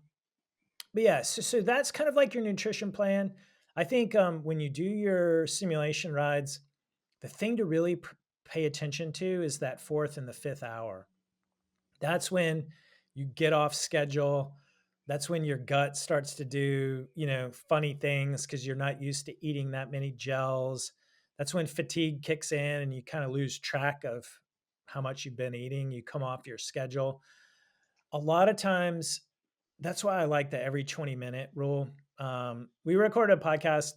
yeah, so that's kind of like your nutrition plan. I think when you do your simulation rides, the thing to really pay attention to is that fourth and the fifth hour. That's when you get off schedule. That's when your gut starts to do, funny things because you're not used to eating that many gels. That's when fatigue kicks in and you kind of lose track of how much you've been eating. You come off your schedule. A lot of times, that's why I like the every 20-minute rule. We recorded a podcast,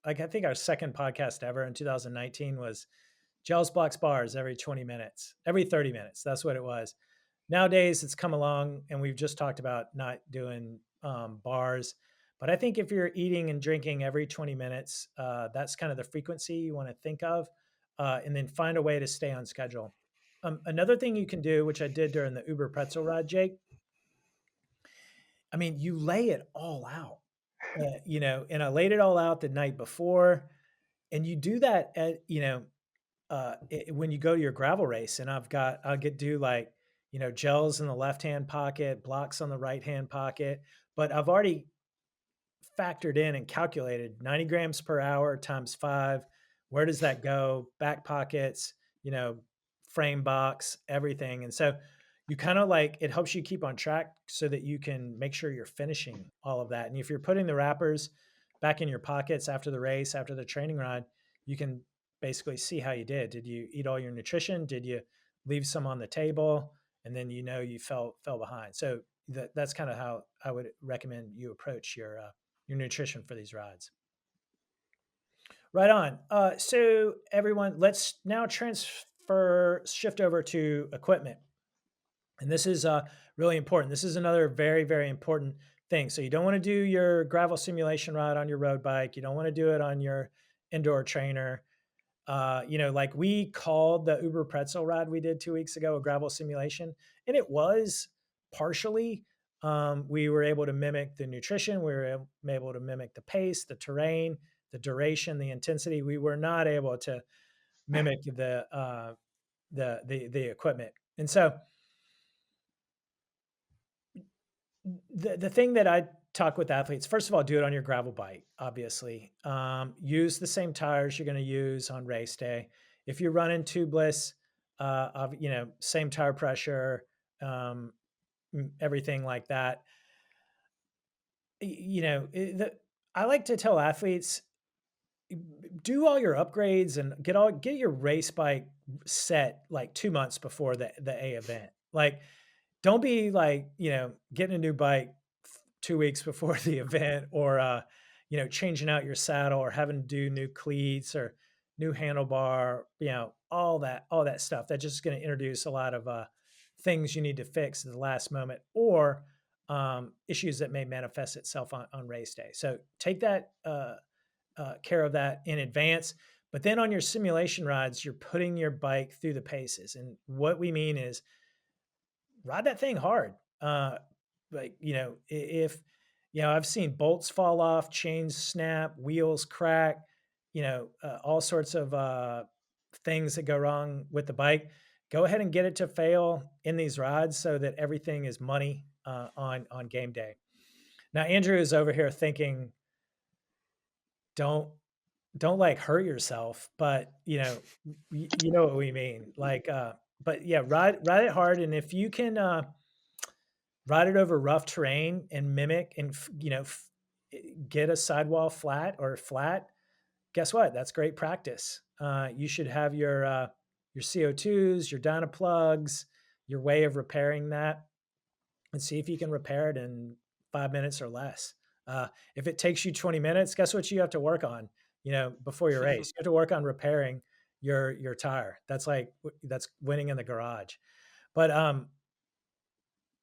like I think our second podcast ever in 2019 was gels, blocks, bars every 20 minutes, every 30 minutes. That's what it was. Nowadays, it's come along, and we've just talked about not doing bars. But I think if you're eating and drinking every 20 minutes, that's kind of the frequency you want to think of, and then find a way to stay on schedule. Another thing you can do, which I did during the Uber pretzel ride, Jake, I mean, you lay it all out, and I laid it all out the night before. And you do that when you go to your gravel race, and I'll get do like, gels in the left hand pocket, blocks on the right hand pocket, but I've already factored in and calculated 90 grams per hour times 5. Where does that go? Back pockets, you know, frame box, everything. And so you kind of like, it helps you keep on track so that you can make sure you're finishing all of that. And if you're putting the wrappers back in your pockets after the race, after the training ride, you can basically see how you did. Did you eat all your nutrition? Did you leave some on the table? And then you fell behind. So that's kind of how I would recommend you approach your nutrition for these rides. Right on. So everyone, let's now shift over to equipment. And this is really important. This is another very, very important thing. So you don't want to do your gravel simulation ride on your road bike. You don't want to do it on your indoor trainer. Like we called the Uber pretzel ride we did 2 weeks ago a gravel simulation, and it was partially. We were able to mimic the nutrition, we were able to mimic the pace, the terrain, the duration, the intensity. We were not able to mimic the equipment, and so the thing that I talk with athletes. First of all, do it on your gravel bike, obviously. Use the same tires you're going to use on race day. If you're running tubeless, same tire pressure, um, everything like that. I like to tell athletes, do all your upgrades and get your race bike set like 2 months before the A event. Like, don't be like, getting a new bike 2 weeks before the event, or changing out your saddle, or having to do new cleats or new handlebar, all that stuff. That's just going to introduce a lot of things you need to fix at the last moment, or issues that may manifest itself on race day. So take that care of that in advance. But then on your simulation rides, you're putting your bike through the paces. And what we mean is ride that thing hard. If I've seen bolts fall off, chains snap, wheels crack, all sorts of things that go wrong with the bike. Go ahead and get it to fail in these rides so that everything is money on game day. Now, Andrew is over here thinking, don't like hurt yourself, but you know what we mean. Like, but yeah, ride it hard, and if you can ride it over rough terrain and mimic and get a sidewall flat or flat, guess what? That's great practice. You should have your CO2s, your Dyna plugs, your way of repairing that, and see if you can repair it in 5 minutes or less. If it takes you 20 minutes, guess what you have to work on? Before your race, you have to work on repairing your tire. That's winning in the garage. But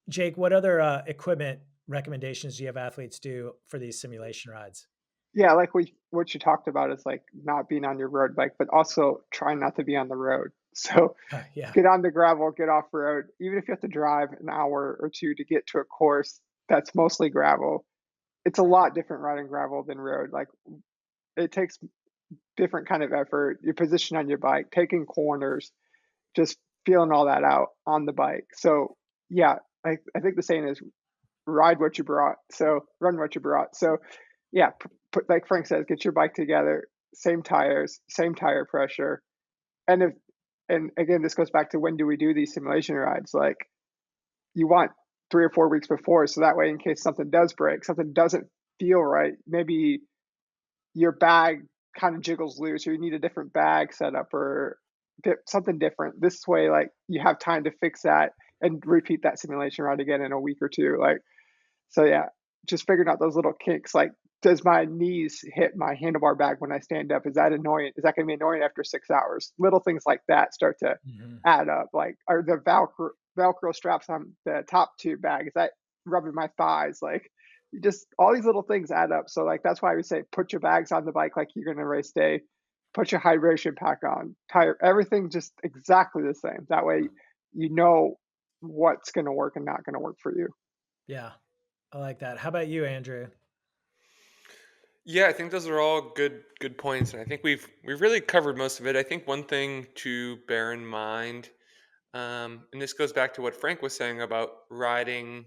Jake, what other equipment recommendations do you have athletes do for these simulation rides? Yeah, like what you talked about is like not being on your road bike, but also trying not to be on the road. So Yeah. get on the gravel, get off road. Even if you have to drive an hour or two to get to a course that's mostly gravel, it's a lot different riding gravel than road. Like it takes different kind of effort. Your position on your bike, taking corners, just feeling all that out on the bike. So yeah, I think the saying is ride what you brought. So run what you brought. So yeah, put like Frank says, get your bike together, same tires, same tire pressure. And if and again, this goes back to when do we do these simulation rides? Like you want 3 or 4 weeks before, so that way in case something does break, something doesn't feel right, maybe your bag kind of jiggles loose, or you need a different bag setup, or something different. This way, like you have time to fix that and repeat that simulation ride again in a week or two. Like so, yeah, just figuring out those little kinks. Like, does my knees hit my handlebar bag when I stand up? Is that annoying? Is that going to be annoying after 6 hours? Little things like that start to Mhm. add up. Like, are the Velcro straps on the top tube bag? Is that rubbing my thighs? Like, you just all these little things add up. So, like, that's why we say put your bags on the bike like you're going to race day. Put your hydration pack on. Tire everything just exactly the same. That way, you know what's going to work and not going to work for you. Yeah, I like that. How about you, Andrew? Yeah, I think those are all good points, and I think we've really covered most of it. I think one thing to bear in mind, and this goes back to what Frank was saying about riding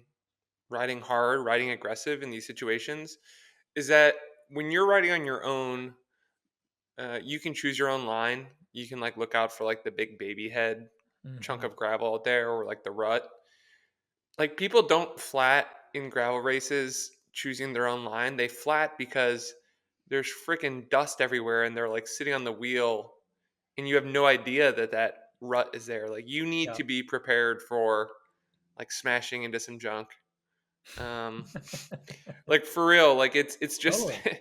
hard, riding aggressive in these situations, is that when you're riding on your own, you can choose your own line. You can like look out for like the big baby head chunk Mhm. of gravel out there, or like the rut. Like people don't flat in gravel races choosing their own line. They flat because there's freaking dust everywhere and they're like sitting on the wheel and you have no idea that that rut is there. Like you need Yeah. to be prepared for like smashing into some junk. Um like for real, like it's just Totally.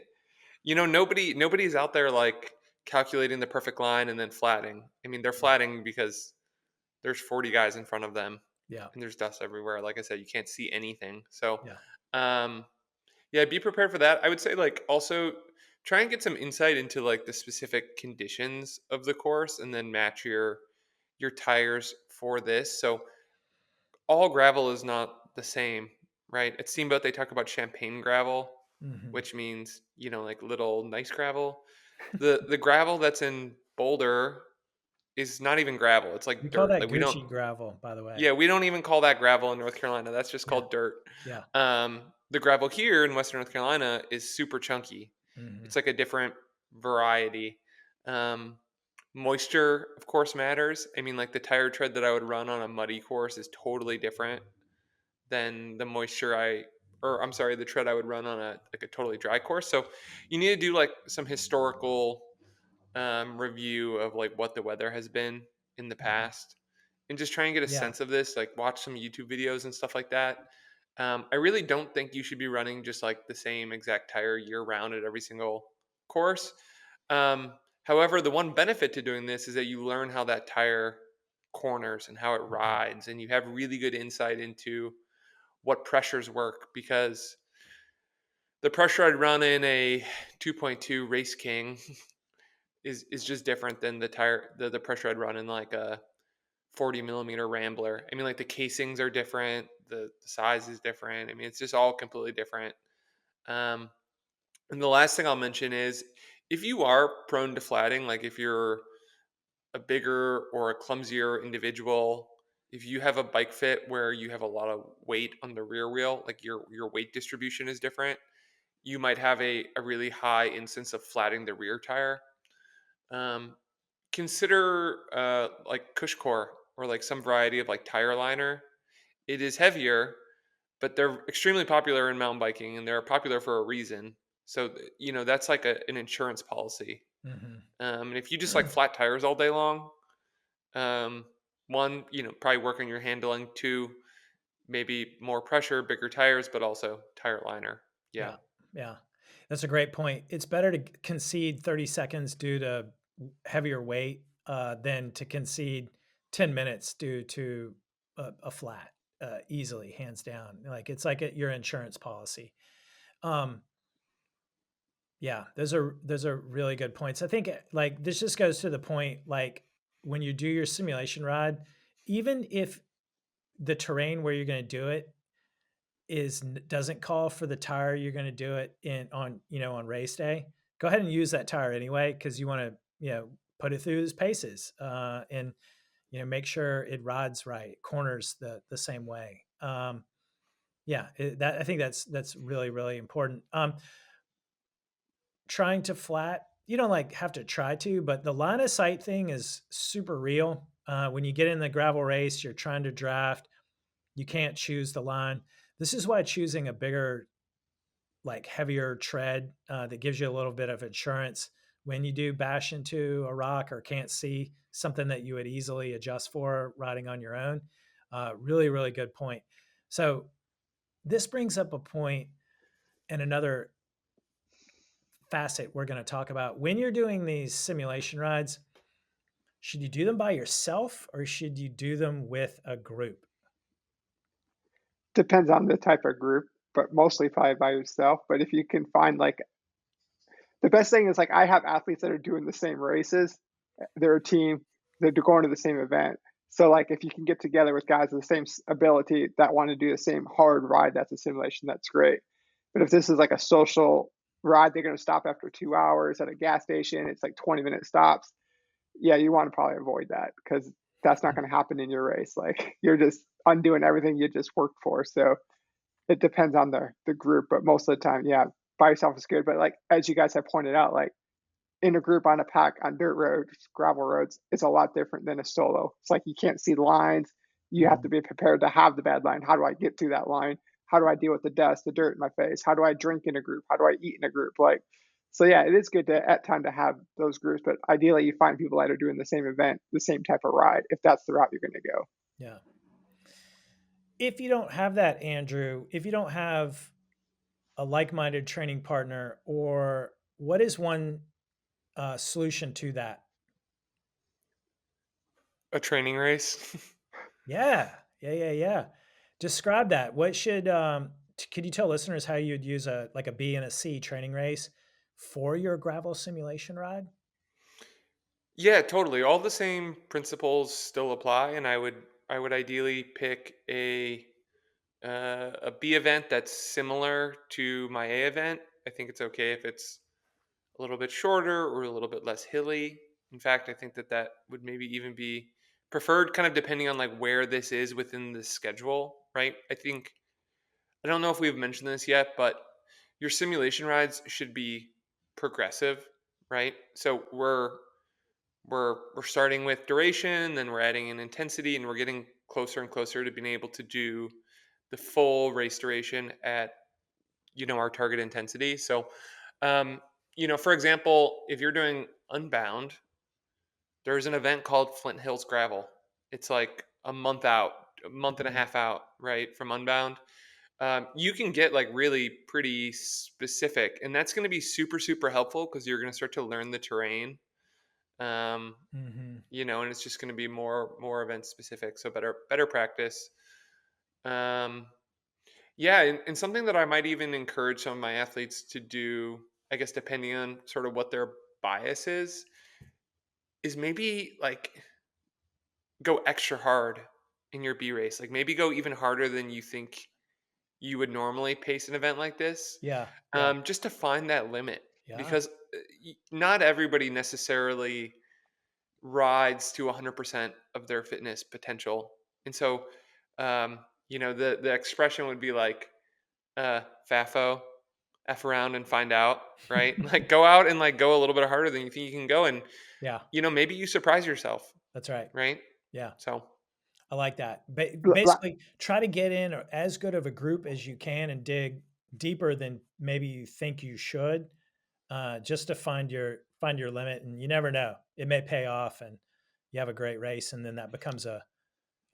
nobody's out there like calculating the perfect line and then flatting. I mean, they're Yeah. flatting because there's 40 guys in front of them Yeah. and there's dust everywhere. Like I said, you can't see anything. So, Yeah. um, yeah, be prepared for that. I would say like also try and get some insight into like the specific conditions of the course and then match your tires for this. So all gravel is not the same, right? At Steamboat they talk about champagne gravel, Mhm. which means, like little nice gravel. The gravel that's in Boulder is not even gravel. It's We like call dirt. that Like we don't Gucci gravel, by the way. yeah, we don't even call that gravel in North Carolina. That's just Yeah, called dirt. yeah. The gravel here in Western North Carolina is super chunky. Mhm. It's like a different variety. Um, Moisture, of course, matters. I mean, like the tire tread that I would run on a muddy course is totally different than the moisture or I'm sorry, the tread I would run on a totally dry course. So you need to do like some historical review of like what the weather has been in the Mhm. past, and just try and get a Yeah. sense of this. Like watch some YouTube videos and stuff like that. I really don't think you should be running just like the same exact tire year round at every single course. Um, However, the one benefit to doing this is that you learn how that tire corners and how it Mhm. rides, and you have really good insight into what pressures work, because the pressure I'd run in a 2.2 Race King is just different than the pressure I'd run in like a 40 millimeter Rambler. I mean, like the casings are different, the size is different. I mean, it's just all completely different. Um, and the last thing I'll mention is if you are prone to flatting, like if you're a bigger or a clumsier individual, if you have a bike fit where you have a lot of weight on the rear wheel, like your weight distribution is different, you might have a really high instance of flatting the rear tire. Um, Consider like Cushcore or like some variety of like tire liner. It is heavier, but they're extremely popular in mountain biking, and they're popular for a reason. So that's like an insurance policy. Mhm. And if you just like flat tires all day long, um, one, probably work on your handling. Two, maybe more pressure, bigger tires, but also tire liner. Yeah. Yeah, yeah. That's a great point. It's better to concede 30 seconds due to heavier weight than to concede 10 minutes due to a flat, easily, hands down. Like it's like your insurance policy. Um, yeah, those are really good points. I think like this just goes to the point, like when you do your simulation ride, even if the terrain where you're going to do it doesn't call for the tire you're going to do it in on race day, go ahead and use that tire anyway because you want to put it through its paces and make sure it rides right, corners the same way. Yeah, that I think that's really really important. Trying to flat, you don't like have to try to, but the line of sight thing is super real. When you get in the gravel race, you're trying to draft, you can't choose the line. This is why choosing a bigger, like heavier tread that gives you a little bit of insurance when you do bash into a rock or can't see something that you would easily adjust for riding on your own. Really, really good point. So this brings up a point and another facet we're going to talk about. When you're doing these simulation rides, should you do them by yourself or should you do them with a group? Depends on the type of group, but mostly probably by yourself. But if you can find like the best thing is like I have athletes that are doing the same races. They're a team. They're going to the same event. So like if you can get together with guys with the same ability that want to do the same hard ride, that's a simulation. That's great. But if this is like a social ride, they're going to stop after 2 hours at a gas station. It's like 20-minute stops. Yeah, you want to probably avoid that because that's not going to happen in your race. Like you're just undoing everything you just worked for. So it depends on the group, but most of the time, yeah, by yourself is good. But like as you guys have pointed out, like in a group on a pack on dirt roads, gravel roads, it's a lot different than a solo. It's like you can't see the lines. You have to Mhm. be prepared to have the bad line. How do I get through that line? How do I deal with the dust, the dirt in my face? How do I drink in a group? How do I eat in a group? Like, so yeah, it is good to at time to have those groups, but ideally you find people that are doing the same event, the same type of ride, if that's the route you're going to go. Yeah. If you don't have that, Andrew, if you don't have a like-minded training partner, or what is one solution to that? A training race. Yeah, yeah, yeah, yeah. Describe that. What should could you tell listeners how you'd use a like a B and a C training race for your gravel simulation ride? Yeah, totally. All the same principles still apply, and I would ideally pick a B event that's similar to my A event. I think it's okay if it's a little bit shorter or a little bit less hilly. In fact, I think that that would maybe even be preferred, kind of depending on like where this is within the schedule, right? I think I don't know if we've mentioned this yet, but your simulation rides should be progressive, right? So we're starting with duration, then we're adding in intensity, and we're getting closer and closer to being able to do the full race duration at our target intensity. So, um, for example, if you're doing Unbound, there's an event called Flint Hills Gravel. It's like a month out, a month and a Mhm. half out, right, from Unbound. You can get like really pretty specific, and that's going to be super, super helpful because you're going to start to learn the terrain. Um, Mhm. and it's just going to be more event specific, so better practice. Um, yeah, and something that I might even encourage some of my athletes to do, I guess, depending on sort of what their bias is maybe like go extra hard in your B race. Like maybe go even harder than you think you would normally pace an event like this, Yeah. Yeah. just to find that limit. Yeah. Because not everybody necessarily rides to 100% of their fitness potential. And so, the expression would be like, FAFO, F around and find out, right? Like go out and like go a little bit harder than you think you can go. And, Yeah. maybe you surprise yourself, That's right. right? Yeah. So, I like that. La- Basically, try to get in as good of a group as you can and dig deeper than maybe you think you should, just to find your limit. And you never know; it may pay off, and you have a great race, and then that becomes a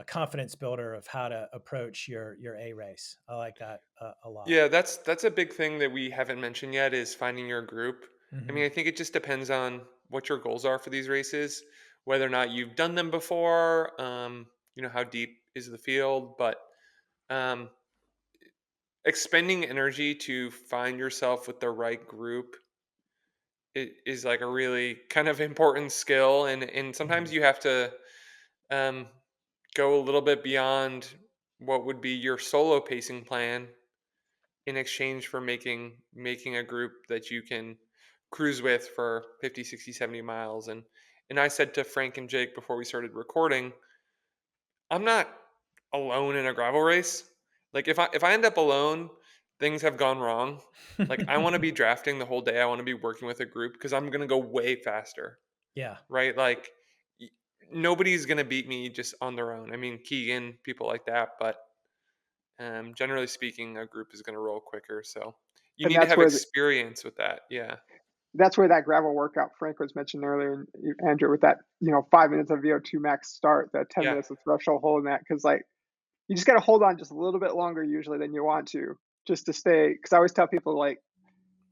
confidence builder of how to approach your A race. I like that a lot. yeah, that's a big thing that we haven't mentioned yet is finding your group. I Hmm. mean, I think it just depends on what your goals are for these races, whether or not you've done them before, how deep is the field, but um, expending energy to find yourself with the right group is like a really kind of important skill, and Hmm. sometimes you have to um, go a little bit beyond what would be your solo pacing plan in exchange for making a group that you can cruise with for 50, 60, 70 miles. And I said to Frank and Jake before we started recording, I'm not alone in a gravel race. Like if I end up alone, things have gone wrong. Like I want to be drafting the whole day. I want to be working with a group because I'm going to go way faster, Yeah. right? Like y- nobody's going to beat me just on their own. I mean, Keegan, people like that, but generally speaking, a group is going to roll quicker. So you and need to have experience with that. Yeah. that's where that gravel workout Frank was mentioned earlier, and Andrew, with that 5 minutes of VO2 max start, that 10 Yeah. minutes of threshold holding that, because like you just got to hold on just a little bit longer usually than you want to, just to stay. Because I always tell people like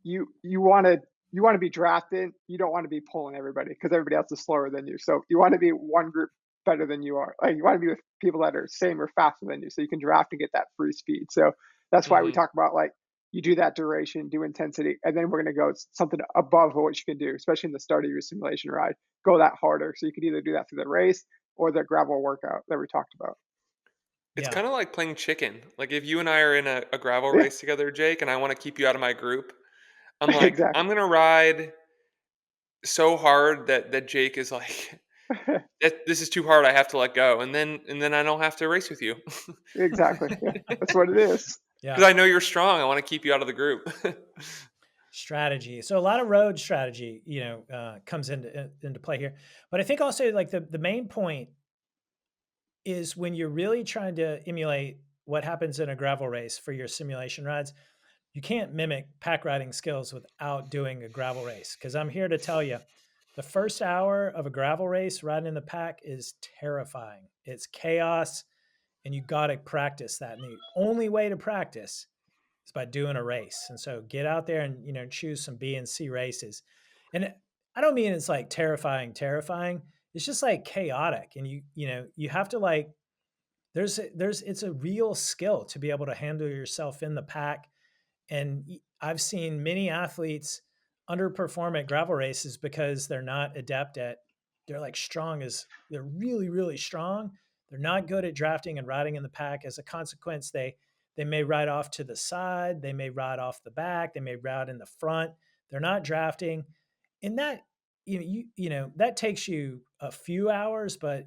you want to be drafted. You don't want to be pulling everybody because everybody else is slower than you. So you want to be one group better than you are. Like you want to be with people that are same or faster than you, so you can draft and get that free speed. So that's why we Hmm. talk about like you do that duration, do intensity, and then we're going to go something above what you can do, especially in the start of your simulation ride. Go that harder. So you could either do that through the race or the gravel workout that we talked about. It's Yeah. kind of like playing chicken. Like if you and I are in a gravel Yeah, race together, Jake, and I want to keep you out of my group, I'm like, exactly. I'm gonna ride so hard that Jake is like, this is too hard. I have to let go, and then I don't have to race with you Exactly. Yeah, that's what it is. Yeah. because I know you're strong. I want to keep you out of the group. Strategy. So a lot of road strategy, comes into play here. But I think also like the main point is when you're really trying to emulate what happens in a gravel race for your simulation rides, you can't mimic pack riding skills without doing a gravel race. Because I'm here to tell you, the first hour of a gravel race riding in the pack is terrifying. It's chaos, and you got to practice that. And the only way to practice is by doing a race. And so get out there and choose some B and C races. And I don't mean it's like terrifying. It's just like chaotic, and you have to like it's a real skill to be able to handle yourself in the pack. And I've seen many athletes underperform at gravel races because they're not adept at, they're like they're really, really strong. They're not good at drafting and riding in the pack. As a consequence, they may ride off to the side, they may ride off the back, they may ride in the front. They're not drafting. And that takes you a few hours, but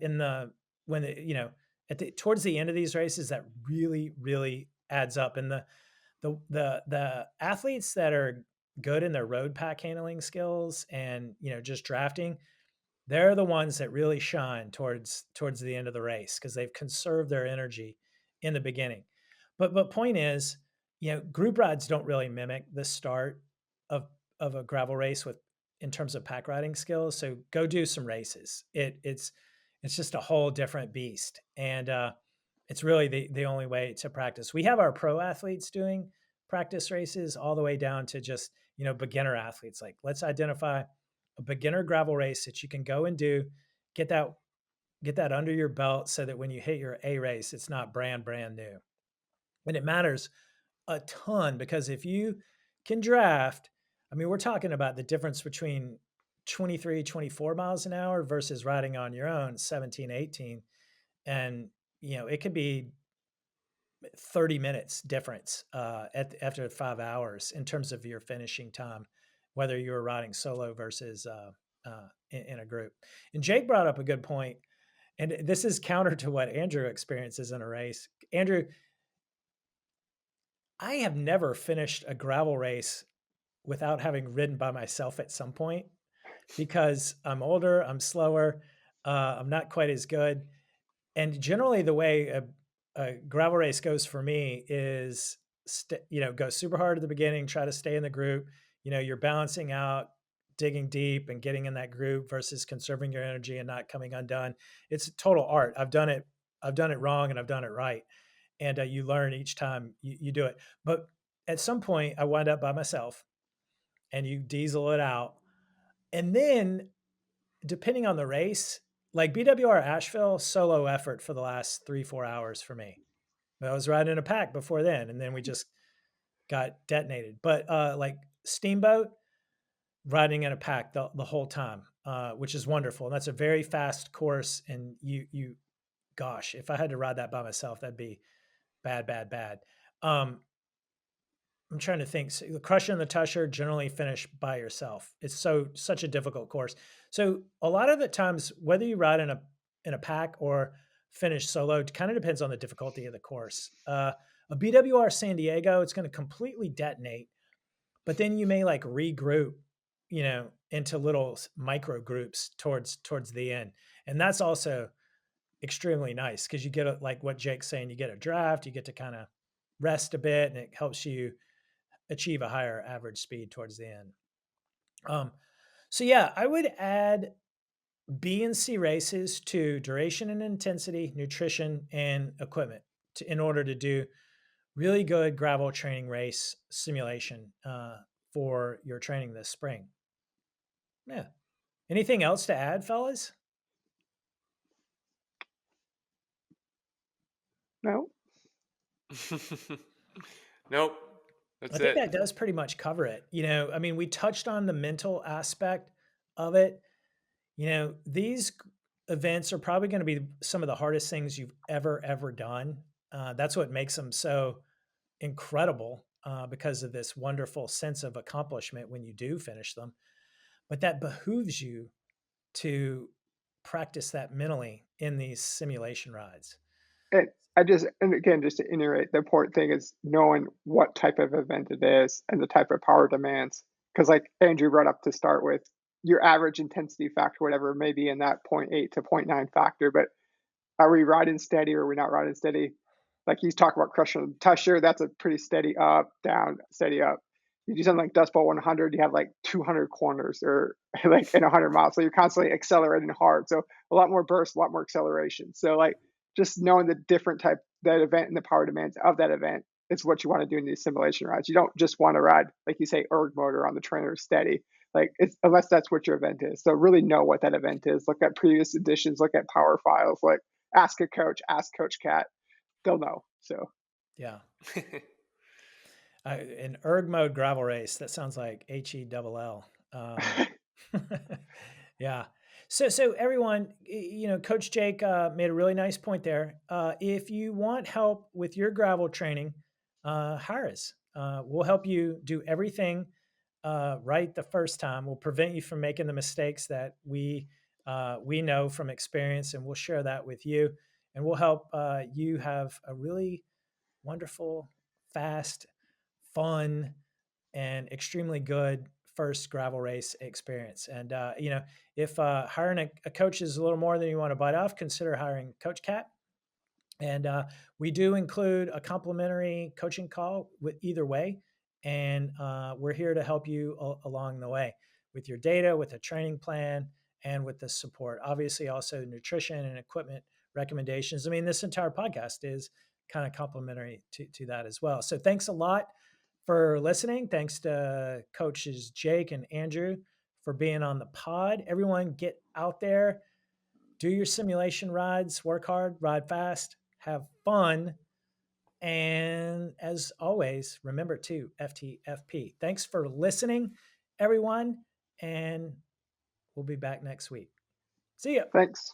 when the, towards the end of these races, that really, really adds up. And the athletes that are good in their road pack handling skills and, just drafting, they're the ones that really shine towards the end of the race because they've conserved their energy in the beginning. But point is, group rides don't really mimic the start of a gravel race with in terms of pack riding skills. So go do some races. It's just a whole different beast, and it's really the only way to practice. We have our pro athletes doing practice races all the way down to just beginner athletes. Like, let's identify a beginner gravel race that you can go and do, get that under your belt so that when you hit your A race, it's not brand new. And it matters a ton because if you can draft, I mean, we're talking about the difference between 23, 24 miles an hour versus riding on your own 17, 18. And, it could be 30 minutes difference after 5 hours in terms of your finishing time, whether you were riding solo versus in a group. And Jake brought up a good point, and this is counter to what Andrew experiences in a race. Andrew, I have never finished a gravel race without having ridden by myself at some point because I'm older, I'm slower, I'm not quite as good. And generally, the way a gravel race goes for me is, go super hard at the beginning, try to stay in the group. You're balancing out, digging deep, and getting in that group versus conserving your energy and not coming undone. It's a total art. I've done it. I've done it wrong, and I've done it right. And you learn each time you do it. But at some point, I wind up by myself, and you diesel it out, and then depending on the race, like BWR Asheville, solo effort for the last 3-4 hours for me. I was riding in a pack before then, and then we just got detonated. But like Steamboat, riding in a pack the whole time, which is wonderful. And that's a very fast course. And gosh, if I had to ride that by myself, that'd be bad, bad, bad. I'm trying to think. So the Crusher and the Tusher generally finish by yourself. It's such a difficult course. So a lot of the times, whether you ride in a pack or finish solo, it kind of depends on the difficulty of the course. A BWR San Diego, it's going to completely detonate, but then you may like regroup, into little micro groups towards the end, and that's also extremely nice because you get like what Jake's saying, you get a draft, you get to kind of rest a bit, and it helps you achieve a higher average speed towards the end. So yeah, I would add B and C races to duration and intensity, nutrition, and equipment in order to do really good gravel training race simulation for your training this spring. Yeah. Anything else to add, fellas? No. Nope. I That's think it. that does pretty much cover it. I mean, we touched on the mental aspect of it. These events are probably going to be some of the hardest things you've ever done. That's what makes them so incredible because of this wonderful sense of accomplishment when you do finish them. But that behooves you to practice that mentally in these simulation rides. And and again, just to iterate, the important thing is knowing what type of event it is and the type of power demands. Because, like Andrew brought up to start with, your average intensity factor, whatever, may be in that zero 0.8 to zero 0.9 factor. But are we riding steady or are we not riding steady? Like he's talking about crushing Tusher, that's a pretty steady up, down, steady up. You do something like Dust Bowl 100, you have like 200 corners or like in 100 miles. So you're constantly accelerating hard. So a lot more burst, a lot more acceleration. So like just knowing the different type, that event and the power demands of that event is what you want to do in these simulation rides. You don't just want to ride, like you say, erg motor on the trainer steady. Like it's, unless that's what your event is. So really know what that event is. Look at previous editions, look at power files, like ask a coach, ask CoachCat. They'll know. So Yeah. An erg mode gravel race. That sounds like HELL. Yeah. So everyone, Coach Jake made a really nice point there. If you want help with your gravel training, hire us. We'll help you do everything right the first time. We'll prevent you from making the mistakes that we know from experience, and we'll share that with you, and we'll help you have a really wonderful, fast, fun, and extremely good first gravel race experience. And if hiring a coach is a little more than you want to bite off, consider hiring CoachCat. And we do include a complimentary coaching call with either way. And we're here to help you along the way with your data, with a training plan, and with the support. Obviously, also nutrition and equipment recommendations. I mean, this entire podcast is kind of complimentary to that as well. So thanks a lot for listening. Thanks to coaches Jake and Andrew for being on the pod. Everyone get out there, do your simulation rides, work hard, ride fast, have fun. And as always, remember to FTFP. Thanks for listening, everyone. And we'll be back next week. See ya. Thanks.